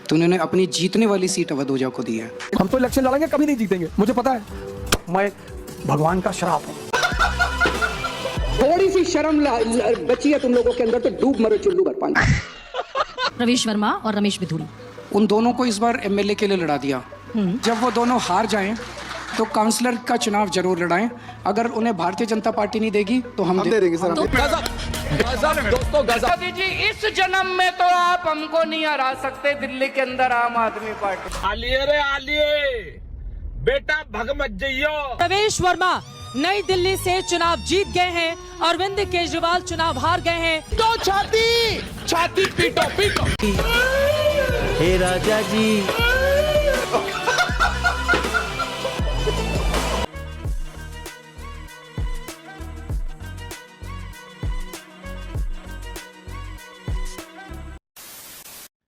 तो उन्होंने अपनी जीतने वाली सीट अवध ओझा को दी है। हम तो इलेक्शन लड़ेंगे, कभी नहीं जीतेंगे, मुझे पता है, मैं भगवान का श्राप हूँ। थोड़ी सी शर्म बची है तुम लोगों के अंदर तो डूब मरो चुल्लू भर पानी। प्रवेश वर्मा और रमेश बिधूड़ी, उन दोनों को इस बार एमएलए के लिए लड़ा दिया। जब वो दोनों हार जाएं तो काउंसलर का चुनाव जरूर लड़ाएं। अगर उन्हें भारतीय जनता पार्टी नहीं देगी तो हम दे देंगे सर। दोस्तों मोदी जी, इस जन्म में तो आप हमको नहीं हरा सकते दिल्ली के अंदर आम आदमी पार्टी। आलिए रे आलिए, बेटा भग मत जइयो। प्रवेश वर्मा नई दिल्ली से चुनाव जीत गए हैं, अरविंद केजरीवाल चुनाव हार गए हैं। तो छाती पीटो पीटो। हे राजा जी,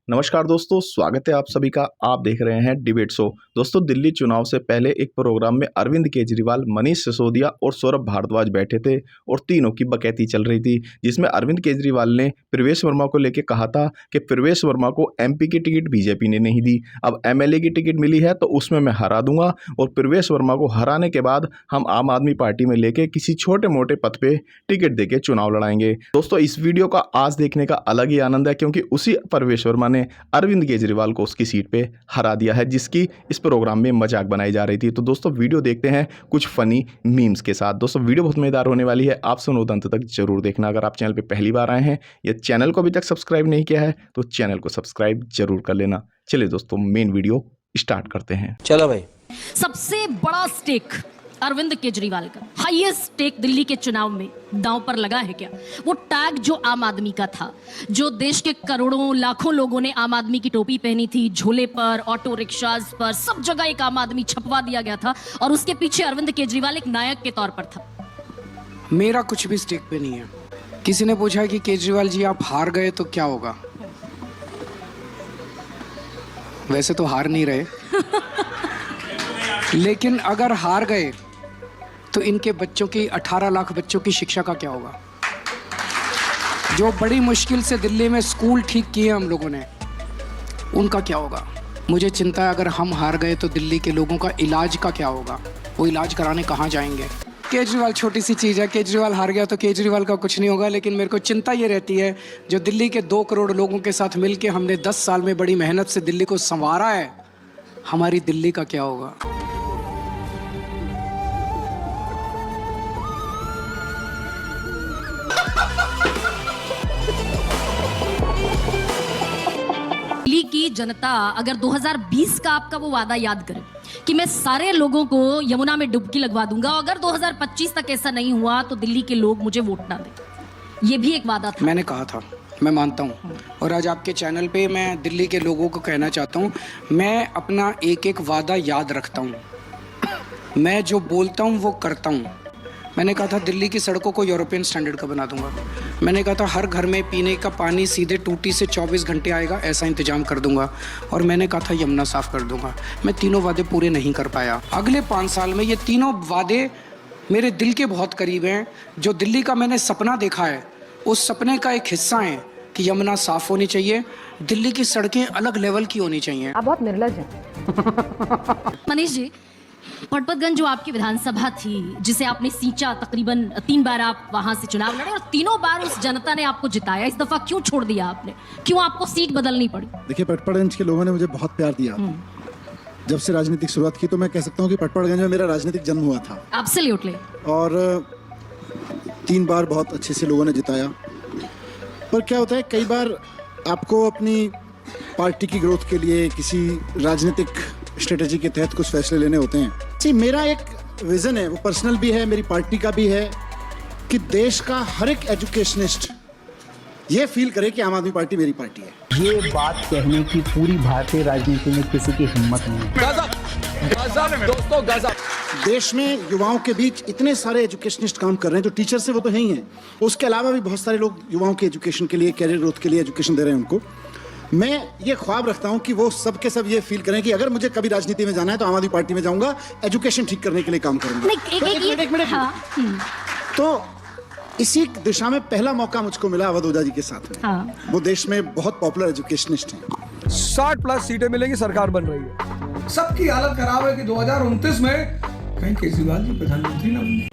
नमस्कार दोस्तों, स्वागत है आप सभी का। आप देख रहे हैं डिबेट शो। दोस्तों, दिल्ली चुनाव से पहले एक प्रोग्राम में अरविंद केजरीवाल, मनीष सिसोदिया और सौरभ भारद्वाज बैठे थे और तीनों की बकैती चल रही थी, जिसमें अरविंद केजरीवाल ने प्रवेश वर्मा को लेकर कहा था कि प्रवेश वर्मा को एमपी की टिकट बीजेपी ने नहीं दी, अब एमएलए की टिकट मिली है तो उसमें मैं हरा दूंगा और प्रवेश वर्मा को हराने के बाद हम आम आदमी पार्टी में लेके किसी छोटे मोटे पद पे टिकट देके चुनाव लड़ाएंगे। दोस्तों, इस वीडियो का आज देखने का अलग ही आनंद है, क्योंकि उसी प्रवेश वर्मा ने अरविंद केजरीवाल को उसकी सीट पे हरा दिया है, जिसकी इस प्रोग्राम में मजाक बनाई जा रही थी। तो दोस्तों, वीडियो देखते हैं कुछ फनी मीम्स के साथ। दोस्तों, वीडियो बहुत मजेदार होने वाली है, आप सुनो अंत तक जरूर देखना। अगर आप चैनल पे पहली बार आए हैं या चैनल को अभी तक सब्सक्राइब नहीं किया है तो चैनल को सब्सक्राइब जरूर कर लेना। चलिए दोस्तों, मेन वीडियो स्टार्ट करते हैं। चलो भाई। सबसे बड़ा स्टेक अरविंद केजरीवाल का, हाईएस्ट स्टेक दिल्ली के चुनाव में दांव पर लगा है क्या? वो टैग जो आम आदमी का था, जो देश के करोड़ों लाखों लोगों ने आम आदमी की टोपी पहनी थी, झोले पर, ऑटो रिक्शाज पर, सब जगह एक आम आदमी छपवा दिया गया था और उसके पीछे अरविंद केजरीवाल एक नायक के तौर पर था। मेरा कुछ भी स्टेक पे नहीं है। किसी ने पूछा कि केजरीवाल जी आप हार गए तो क्या होगा? वैसे तो हार नहीं रहे लेकिन अगर हार गए तो इनके बच्चों की 18 लाख बच्चों की शिक्षा का क्या होगा? जो बड़ी मुश्किल से दिल्ली में स्कूल ठीक किए हम लोगों ने, उनका क्या होगा? मुझे चिंता है अगर हम हार गए तो दिल्ली के लोगों का इलाज का क्या होगा? वो इलाज कराने कहाँ जाएंगे? केजरीवाल छोटी सी चीज़ है, केजरीवाल हार गया तो केजरीवाल का कुछ नहीं होगा, लेकिन मेरे को चिंता ये रहती है जो दिल्ली के 2 करोड़ लोगों के साथ मिल के हमने 10 साल में बड़ी मेहनत से दिल्ली को संवारा है, हमारी दिल्ली का क्या होगा? दिल्ली की जनता अगर 2020 का आपका वो वादा याद करे कि मैं सारे लोगों को यमुना में डुबकी लगवा दूंगा, अगर 2025 तक ऐसा नहीं हुआ तो दिल्ली के लोग मुझे वोट ना दें, ये भी एक वादा था। मैंने कहा था, मैं मानता हूँ, और आज आपके चैनल पे मैं दिल्ली के लोगों को कहना चाहता हूँ, मैं अपना एक एक वादा याद रखता हूँ, मैं जो बोलता हूँ वो करता हूँ। मैंने कहा था दिल्ली की सड़कों को यूरोपियन स्टैंडर्ड का बना दूंगा। मैंने कहा था हर घर में पीने का पानी सीधे टूटी से 24 घंटे आएगा, ऐसा इंतजाम कर दूंगा। और मैंने कहा था यमुना साफ कर दूंगा। मैं तीनों वादे पूरे नहीं कर पाया। अगले 5 साल में ये तीनों वादे मेरे दिल के बहुत करीब हैं। जो दिल्ली का मैंने सपना देखा है, उस सपने का एक हिस्सा है कि यमुना साफ होनी चाहिए, दिल्ली की सड़कें अलग लेवल की होनी चाहिए। आप बहुत निर्लज हैं। मनीष जी, पटपतगंज जो आपकी विधानसभा थी, जिसे आपने सींचा, तकरीबन 3 बार आप वहां से चुनाव लड़े और तीनों बार उस जनता ने आपको जिताया, इस दफा क्यों छोड़ दिया आपने? क्यों आपको सीट बदलनी पड़ी? देखिए, पटपतगंज के लोगों ने मुझे बहुत प्यार दिया। जब से राजनीतिक शुरुआत की तो मैं कह सकता हूँ कि पटपतगंज में मेरा राजनीतिक जन्म हुआ था। एब्सोल्युटली। और 3 बार बहुत अच्छे से लोगों ने जिताया। पर क्या होता है, कई बार आपको अपनी पार्टी की ग्रोथ के लिए किसी राजनीतिक स्ट्रेटेजी के तहत कुछ फैसले लेने होते हैं। जी, मेरा एक विजन है, वो पर्सनल भी है, मेरी पार्टी का भी है, कि देश का हर एक एजुकेशनिस्ट ये फील करे कि आम आदमी पार्टी मेरी पार्टी है। ये बात कहने की पूरी भारतीय राजनीति में किसी की हिम्मत नहीं है। गजब दोस्तों, गजब। देश में युवाओं के बीच इतने सारे एजुकेशनिस्ट काम कर रहे हैं, जो टीचर से वो तो है ही हैं, उसके अलावा भी बहुत सारे लोग युवाओं के एजुकेशन के लिए, कैरियर ग्रोथ के लिए एजुकेशन दे रहे हैं उनको। मैं ये ख्वाब रखता हूं कि वो सब के सब ये फील करें कि अगर मुझे कभी राजनीति में जाना है तो आम आदमी पार्टी में जाऊंगा, एजुकेशन ठीक करने के लिए काम करूंगा। एक मिनट। तो इसी दिशा में पहला मौका मुझको मिला अवध ओझा जी के साथ में। वो देश में बहुत पॉपुलर एजुकेशनिस्ट हैं। 60+ सीटें मिलेंगी, सरकार बन रही है। सबकी हालत खराब है कि 2029 में कहीं केजरीवाल जी प्रधानमंत्री ना बने।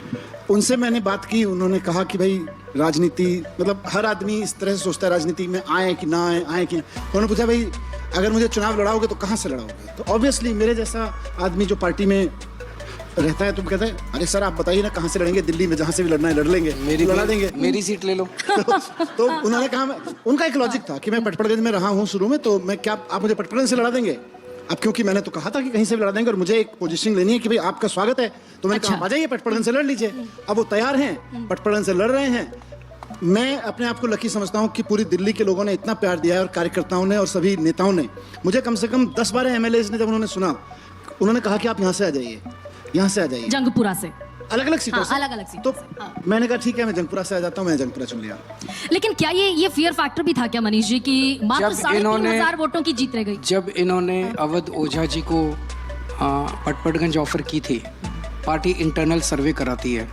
उनसे मैंने बात की, उन्होंने कहा कि भाई राजनीति मतलब हर आदमी इस तरह से सोचता है राजनीति में आए कि ना आए कि। उन्होंने पूछा भाई अगर मुझे चुनाव लड़ाओगे तो कहाँ से लड़ाओगे? तो ऑब्वियसली मेरे जैसा आदमी जो पार्टी में रहता है, तुम कहते हैं अरे सर आप बताइए ना कहाँ से लड़ेंगे, दिल्ली में जहाँ से भी लड़ना है लड़ लेंगे, लड़ा देंगे, मेरी सीट ले लो। तो उन्होंने कहा, उनका एक लॉजिक था कि मैं पटपड़गंज में रहा हूँ शुरू में, तो मैं क्या आप मुझे पटपड़गंज से लड़ा देंगे? अब क्योंकि मैंने तो कहा था कि कहीं से भी लड़ा देंगे और मुझे एक पोजीशन लेनी है कि भाई आपका स्वागत है, तो मैंने कहा आ जाइए पटपड़गंज से लड़ लीजिए। अब वो तैयार हैं, पटपड़गंज से लड़ रहे हैं। मैं अपने आप को लकी समझता हूँ कि पूरी दिल्ली के लोगों ने इतना प्यार दिया है और कार्यकर्ताओं ने और सभी नेताओं ने मुझे कम से कम 10-12 MLAs ने जब उन्होंने सुना, उन्होंने कहा कि आप यहाँ से आ जाइए, यहाँ से आ जाइए, जंगपुरा से अलग अलग सीटों से। अलग-अलग सीटों तो से, हाँ। मैंने कहा ठीक है मैं जंगपुरा से आ जाता हूँ, मैं जंगपुरा चुन लिया। लेकिन क्या ये फियर फैक्टर भी था क्या मनीष जी कि मात्र जब 3,500 वोटों की जीत रह गई? जब इन्होंने अवध ओझा जी को पटपड़गंज ऑफर की थी, पार्टी इंटरनल सर्वे कराती है,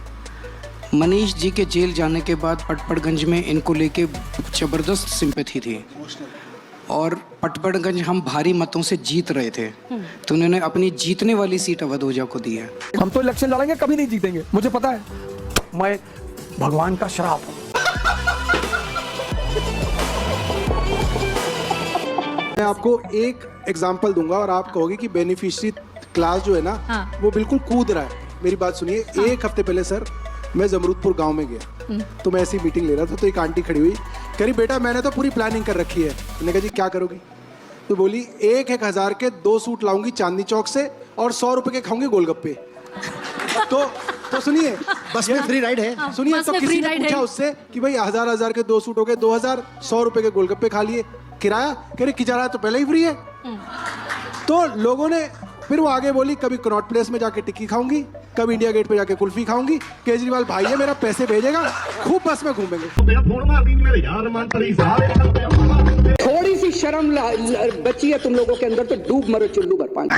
मनीष जी के जेल जाने के बाद पटपड़गंज में इनको लेके जबरदस्त सिंपैथी थी और पटपड़गंज हम भारी मतों से जीत रहे थे, तो उन्होंने अपनी जीतने वाली सीट अवध ओझा को दी है। हम तो इलेक्शन लड़ेंगे, कभी नहीं जीतेंगे, मुझे पता है। मैं भगवान का श्राप हूं। मैं आपको एक एग्जांपल दूंगा और आप कहोगे कि बेनिफिशियरी क्लास जो है ना, हाँ। वो बिल्कुल कूद रहा है। मेरी बात सुनिए, हाँ। एक हफ्ते पहले सर मैं जमरूदपुर गांव में गया, तो मैं ऐसी मीटिंग ले रहा था, तो एक आंटी खड़ी हुई, कह रही बेटा मैंने तो पूरी प्लानिंग कर रखी है। मैंने कहा जी क्या करोगी? तो बोली 1,000 के 2 सूट लाऊंगी चांदनी चौक से और 100 रुपए के खाऊंगी गोलगप्पे। तो सुनिए, बस में फ्री राइड है। सुनिए, बस तो में किसी free ने ride पूछा है। उससे कि भाई 1,000 के 2 सूट हो गए, 2,000, 100 रुपए के गोलगप्पे खा लिए, किराया? कह रहे किराया तो पहले ही फ्री है। तो लोगों ने फिर वो आगे बोली कभी कनॉट प्लेस में जाके टिक्की खाऊंगी, कभी इंडिया गेट पे जाके कुल्फी खाऊंगी, केजरीवाल भाई है मेरा, पैसे भेजेगा, खूब बस में घूमेंगे। थोड़ी सी शर्म बची है तुम लोगों के अंदर तो डूब मरो चुल्लू भर पानी।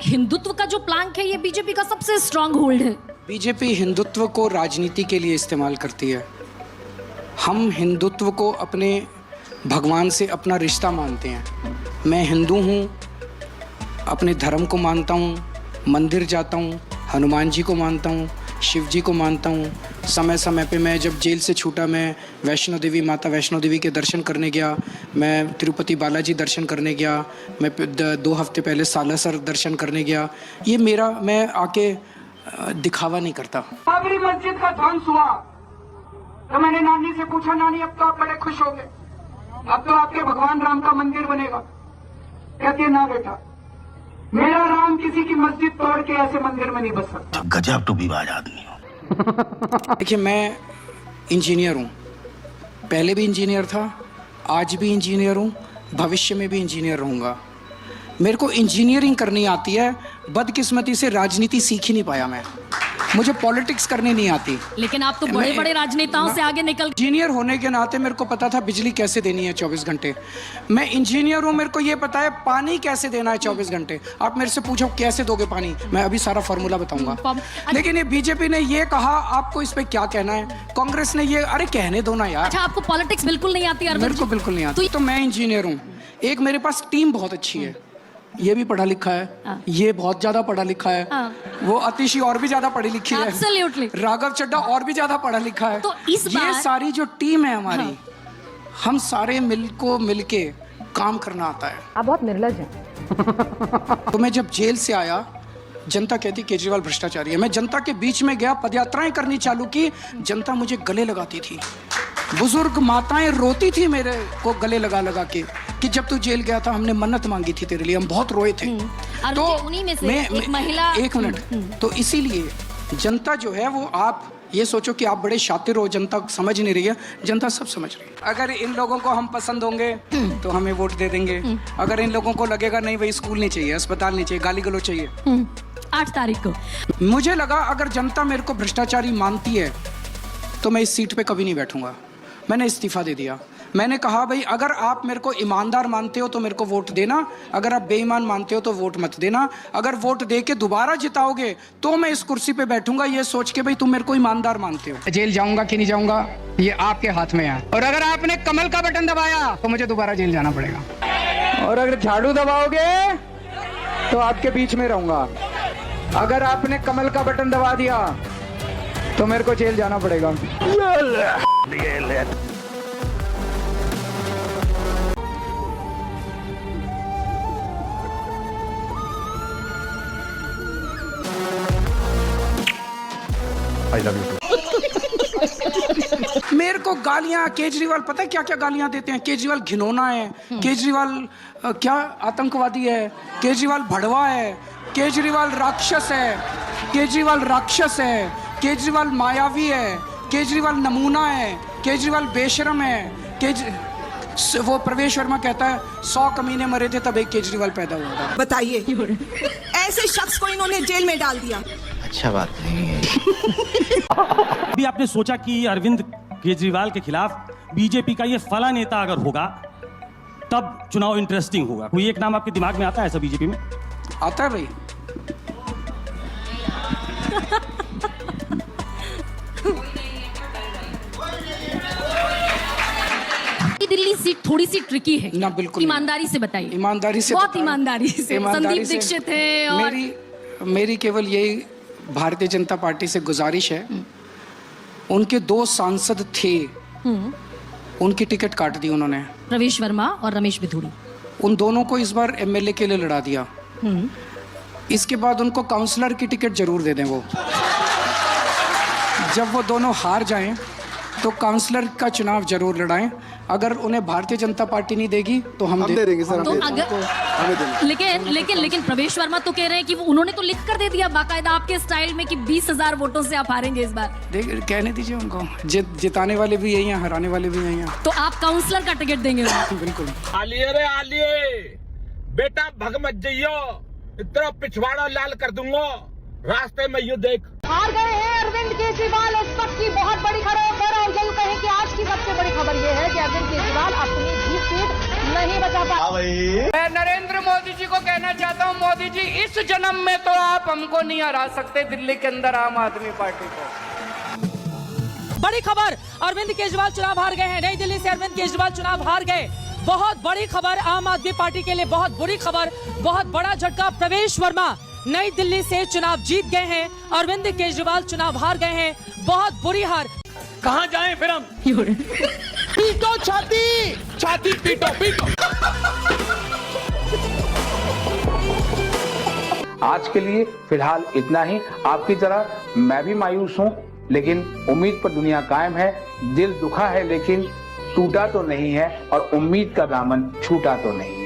हिंदुत्व का जो प्लैंक है ये बीजेपी का सबसे स्ट्रांग होल्ड है। बीजेपी हिंदुत्व को राजनीति के लिए इस्तेमाल करती है। हम हिंदुत्व को अपने भगवान से अपना रिश्ता मानते हैं। मैं हिंदू हूँ, अपने धर्म को मानता हूँ, मंदिर जाता हूँ, हनुमान जी को मानता हूँ, शिव जी को मानता हूँ। समय समय पे मैं जब जेल से छूटा, मैं वैष्णो देवी, माता वैष्णो देवी के दर्शन करने गया, मैं तिरुपति बालाजी दर्शन करने गया, मैं 2 हफ्ते पहले सालासर दर्शन करने गया। ये मेरा, मैं आके दिखावा नहीं करता। बाबरी मस्जिद का ध्वंस हुआ तो मैंने नानी से पूछा, नानी अब तो आप बड़े खुश हो गए, अब तो आपके भगवान राम का मंदिर बनेगा? कहती है ना बेटा, मेरा राम किसी की मस्जिद तोड़ के ऐसे मंदिर में नहीं बस सकता। गजब टोपीबाज आदमी हो। देखिए, मैं इंजीनियर हूँ, पहले भी इंजीनियर था, आज भी इंजीनियर हूँ, भविष्य में भी इंजीनियर रहूँगा। मेरे को इंजीनियरिंग करनी आती है, बदकिस्मती से राजनीति सीख ही नहीं पाया मैं, मुझे पॉलिटिक्स करनी नहीं आती। लेकिन आप तो बड़े बड़े राजनेताओं से आगे निकल। इंजीनियर होने के नाते मेरे को पता था बिजली कैसे देनी है 24 घंटे। मैं इंजीनियर हूँ, मेरे को ये पता है पानी कैसे देना है 24 घंटे। आप मेरे से पूछो कैसे दोगे पानी, मैं अभी सारा फार्मूला बताऊंगा। लेकिन ये बीजेपी ने ये कहा, आपको इस पे क्या कहना है? कांग्रेस ने ये, अरे कहने दो ना यार। अच्छा, आपको पॉलिटिक्स बिल्कुल नहीं आती? मेरे को बिल्कुल नहीं आती। तो मैं इंजीनियर हूँ, एक मेरे पास टीम बहुत अच्छी है, ये भी पढ़ा लिखा है, ये बहुत ज्यादा पढ़ा लिखा है, वो अतिशी और भी ज्यादा पढ़ी लिखी है, Absolutely. राघव चड्ढा और भी ज्यादा पढ़ा लिखा है। तो इस ये बार सारी जो टीम है हमारी, हम सारे मिलके काम करना आता है। आप बहुत निर्लज हैं। तो मैं जब जेल से आया, जनता कहती केजरीवाल भ्रष्टाचारी है। मैं जनता के बीच में गया, पदयात्राएं करनी चालू की, जनता मुझे गले लगाती थी, बुजुर्ग माताएं रोती थी मेरे को गले लगा लगा के कि जब तू जेल गया था हमने मन्नत मांगी थी तेरे लिए, हम बहुत रोए थे। तो उन्हीं में से एक महिला, एक मिनट, तो इसीलिए जनता जो है वो, आप ये सोचो कि आप बड़े शातिर हो, जनता समझ नहीं रही है, जनता सब समझ रही है। अगर इन लोगों को हम पसंद होंगे तो हमें वोट दे देंगे, अगर इन लोगों को लगेगा नहीं भाई स्कूल नहीं चाहिए, अस्पताल नहीं चाहिए, गाली गलौज चाहिए, 8 तारीख को मुझे लगा अगर जनता मेरे को भ्रष्टाचारी मानती है तो मैं इस सीट पे कभी नहीं बैठूंगा। मैंने इस्तीफ़ा दे दिया। मैंने कहा भाई अगर आप मेरे को ईमानदार मानते हो तो मेरे को वोट देना, अगर आप बेईमान मानते हो तो वोट मत देना। अगर वोट दे के दोबारा जिताओगे तो मैं इस कुर्सी पे बैठूंगा ये सोच के भाई तुम मेरे को ईमानदार मानते हो। जेल जाऊंगा कि नहीं जाऊंगा ये आपके हाथ में है, और अगर आपने कमल का बटन दबाया तो मुझे दोबारा जेल जाना पड़ेगा, और अगर झाड़ू दबाओगे तो आपके बीच में रहूंगा। अगर आपने कमल का बटन दबा दिया तो मेरे को जेल जाना पड़ेगा। मेरे को गालियां केजरीवाल, पता है क्या क्या गालियां देते हैं? केजरीवाल घिनौना है, केजरीवाल क्या आतंकवादी है, केजरीवाल भड़वा है, केजरीवाल राक्षस है, केजरीवाल राक्षस है, केजरीवाल मायावी है, केजरीवाल नमूना है, केजरीवाल बेशरम है। वो प्रवेश वर्मा कहता है 100 कमीने मरे थे तब एक केजरीवाल पैदा हुआ था। बताइए ऐसे शख्स को इन्होंने जेल में डाल दिया। अच्छा बात नहीं है। अभी आपने सोचा कि अरविंद केजरीवाल के खिलाफ बीजेपी का ये फला नेता अगर होगा तब चुनाव इंटरेस्टिंग होगा। कोई एक नाम आपके दिमाग में आता है ऐसा बीजेपी में? आता है भाई। दिल्ली सीट थोड़ी सी ट्रिकी है ना, बिल्कुल ईमानदारी से बताइए। ईमानदारी से, बहुत ईमानदारी से। संदीप से दीक्षित है और मेरी केवल यही भारतीय जनता पार्टी से गुजारिश है, उनके 2 सांसद थे, उनकी टिकट काट दी उन्होंने, प्रवेश वर्मा और रमेश बिधूड़ी। उन दोनों को इस बार एमएलए के लिए लड़ा दिया। इसके बाद उनको काउंसलर की टिकट जरूर दे दें। वो जब वो दोनों हार जाएं तो काउंसलर का चुनाव जरूर लड़ाएं। अगर उन्हें भारतीय जनता पार्टी नहीं देगी तो हम दे देंगे सर। तो लेकिन प्रवेश वर्मा तो कह रहे हैं कि उन्होंने तो लिख कर दे दिया बाकायदा आपके स्टाइल में कि 20,000 वोटों से आप हारेंगे इस बार। कहने दीजिए उनको, जिताने वाले भी यही हैं, हराने वाले भी यही हैं। तो आप काउंसलर का टिकट देंगे? बिल्कुल। आलिए रे आलिए, बेटा भग मत जाइयो, इतना पिछवाड़ा लाल कर दूंगा रास्ते में। यू देख हार गए हैं अरविंद केजरीवाल। इस वक्त की बहुत बड़ी खबर, और यूं कहें कि आज की सबसे बड़ी खबर यह है कि अरविंद केजरीवाल अपनी भी सीट नहीं बचा पाए। मैं नरेंद्र मोदी जी को कहना चाहता हूं, मोदी जी इस जन्म में तो आप हमको नहीं हरा सकते दिल्ली के अंदर आम आदमी पार्टी को। बड़ी खबर, अरविंद केजरीवाल चुनाव हार गए हैं। नई दिल्ली से अरविंद केजरीवाल चुनाव हार गए। बहुत बड़ी खबर आम आदमी पार्टी के लिए, बहुत बुरी खबर, बहुत बड़ा झटका। प्रवेश वर्मा नई दिल्ली से चुनाव जीत गए हैं, अरविंद केजरीवाल चुनाव हार गए हैं। बहुत बुरी हार। कहाँ जाएं फिर हम? पीटो छाती पीटो। आज के लिए फिलहाल इतना ही। आपकी तरह मैं भी मायूस हूँ, लेकिन उम्मीद पर दुनिया कायम है। दिल दुखा है लेकिन टूटा तो नहीं है, और उम्मीद का दामन छूटा तो नहीं है।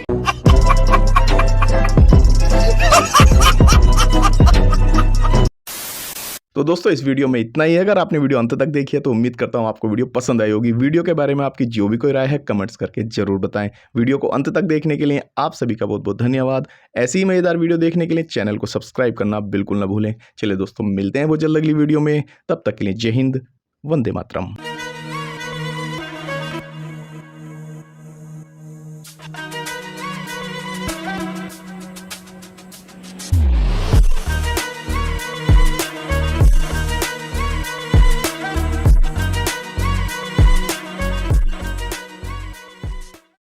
तो दोस्तों इस वीडियो में इतना ही है। अगर आपने वीडियो अंत तक देखी है तो उम्मीद करता हूँ आपको वीडियो पसंद आई होगी। वीडियो के बारे में आपकी जो भी कोई राय है कमेंट्स करके जरूर बताएं। वीडियो को अंत तक देखने के लिए आप सभी का बहुत बहुत धन्यवाद। ऐसी ही मजेदार वीडियो देखने के लिए चैनल को सब्सक्राइब करना बिल्कुल ना भूलें। चलिए दोस्तों, मिलते हैं वो जल्द अगली वीडियो में। तब तक के लिए जय हिंद, वंदे मातरम।